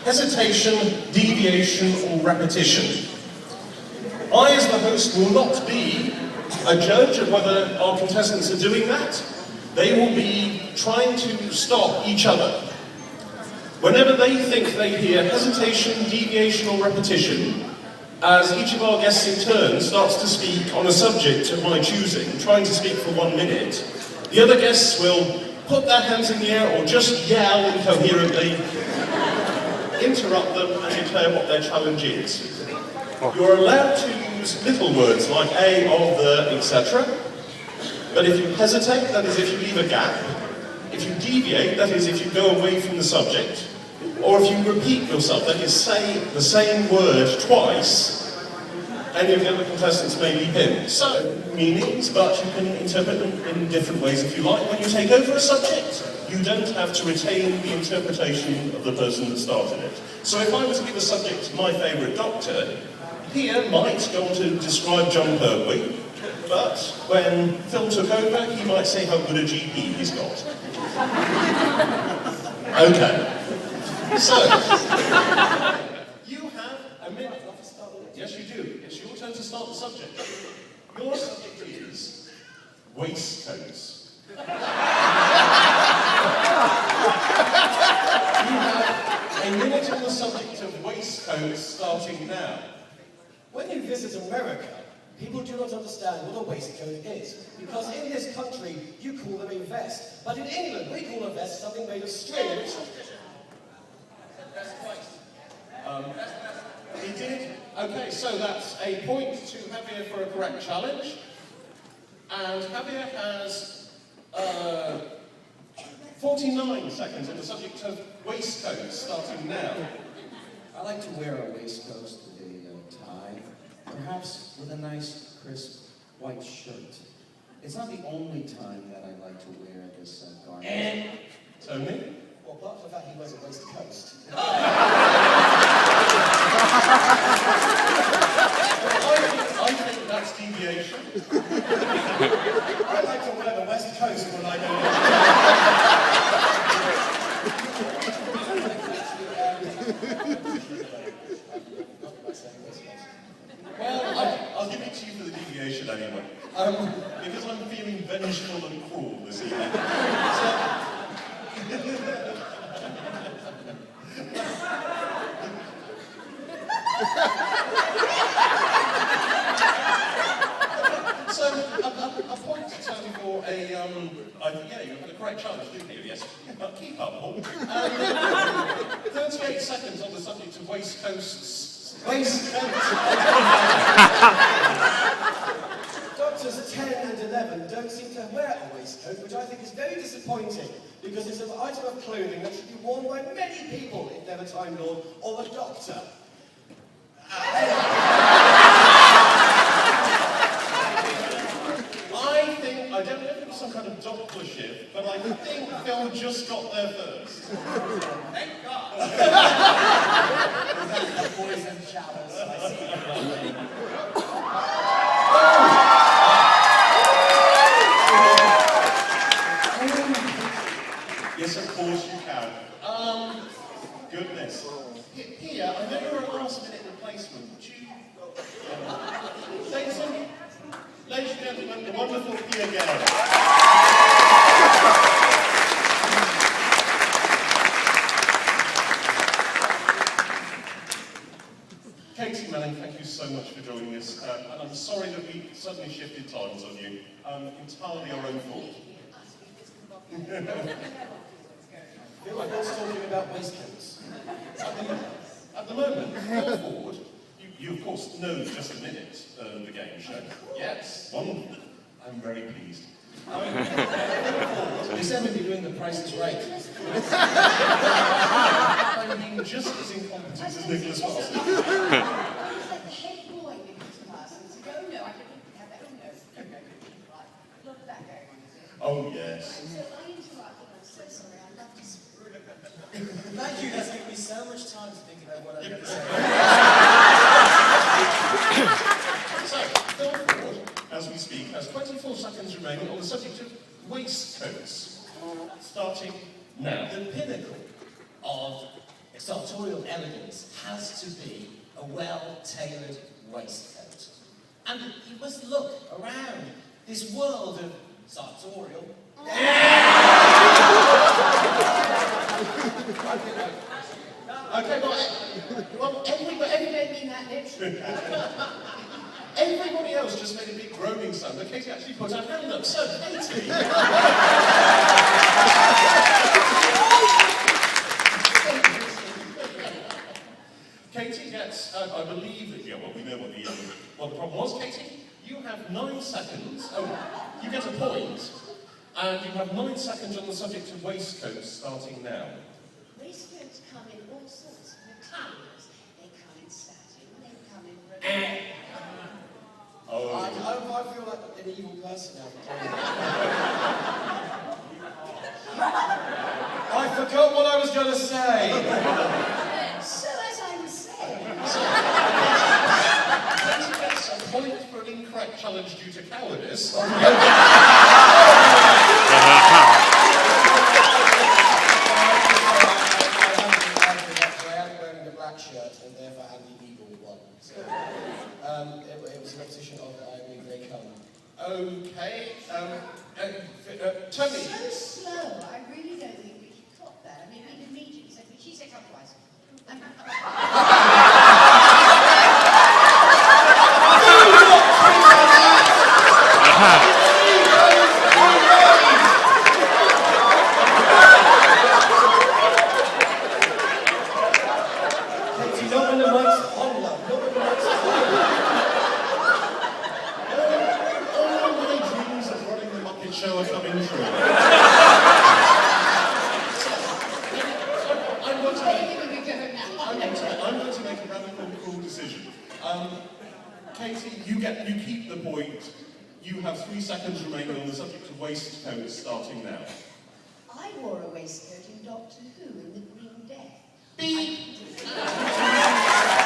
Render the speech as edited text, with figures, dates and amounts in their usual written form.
hesitation, deviation, or repetition. I, as the host, will not be a judge of whether our contestants are doing that. They will be trying to stop each other. Whenever they think they hear hesitation, deviation, or repetition, as each of our guests in turn starts to speak on a subject of my choosing, trying to speak for 1 minute, the other guests will put their hands in the air or just yell incoherently, interrupt them, and declare what their challenge is. You're allowed to use little words like a, of, the, etc. But if you hesitate, that is if you leave a gap. If you deviate, that is if you go away from the subject. Or if you repeat yourself, that is say the same word twice, any of the other contestants may leap in. So, meanings, but you can interpret them in different ways if you like. When you take over a subject, you don't have to retain the interpretation of the person that started it. So if I was to give a subject to my favourite doctor, Pierre might go on to describe John Pertwee, but when Phil took over, he might say how good a GP he's got. Okay. So, you have a minute. Yes, you do. It's your turn to start the subject. Your subject is waistcoats. You have a minute on the subject of waistcoats starting now. When you visit America, people do not understand what a waistcoat is, because in this country you call them a vest, but in England we call a vest something made of string. He did. Okay, so that's a point to Javier for a correct challenge. And Javier has 49 seconds on the subject of waistcoats, starting now. I like to wear a waistcoat with a tie, perhaps with a nice, crisp, white shirt. It's not the only time that I like to wear this garment. Tony? Well, apart from the fact he wears a waistcoat. I think that's deviation. I like to wear the West Coast when I go. Well, I'll give it to you for the deviation anyway. Because I'm feeling vengeful and cruel this evening. So, a point to Tony for a, yeah, you had a great challenge, didn't you? Yes. But keep up, Paul. 38 seconds on the subject of waistcoats. Waistcoats! Doctors 10 and 11 don't seem to wear a waistcoat, which I think is very disappointing, because it's an item of clothing that should be worn by many people, if they're a Time Lord or a doctor. I don't know if it was some kind of Doppler shift, but I think Phil just got there first. Thank God! Boys and showers, I see. Yes, of course you can. Goodness. Here, I know you're a last-minute replacement. Would you... Ladies and gentlemen, the wonderful Pia Gallifrey. Katie Manning, thank you so much for joining us. And I'm sorry that we suddenly shifted times on you. Entirely our own fault. I feel like I was talking about waistcoats. At the moment, Phil Ford, you of course know Just a Minute, the game show. Yes, wonderful. I'm very pleased. You said we'd be doing The Price is Right. I'm being just as incompetent as Nicholas Watson. Oh, yes. Thank you, that's given me so much time to think about what I'm going to say. So, Phil Ford, as we speak, has 24 seconds remaining on the subject of waistcoats. Starting now. The pinnacle of... It starts sartorial elegance has to be a well-tailored waistcoat. And you must look around this world of sartorial. Okay, well, everybody mean that literally. Everybody else just made a big groaning sound, but Katie actually put her hand up. So, Katie. Katie gets, I believe that, yeah, well, we know what the problem was. Katie, you have 9 seconds. Oh, you get a point. And you have 9 seconds on the subject of waistcoats starting now. Waistcoats come in all sorts of materials. They come in satin, they come in I feel like an evil person now. I forgot what I was going to say. So as I was saying... Katie gets a point for an incorrect challenge due to cowardice. I am wearing the black shirt, and therefore I'm the evil one. So, it was a repetition of They Come. Okay, Tony. So slow, I really don't think we caught that. I mean, we immediately said, she said otherwise. Katie, not when the mic's on, love. Not when the mic's on. All my dreams of running the Muppet Show are coming true. I'm going to make a radical, cruel decision. Katie, you keep the point. You have 3 seconds remaining on the subject of waistcoats starting now. I wore a waistcoat in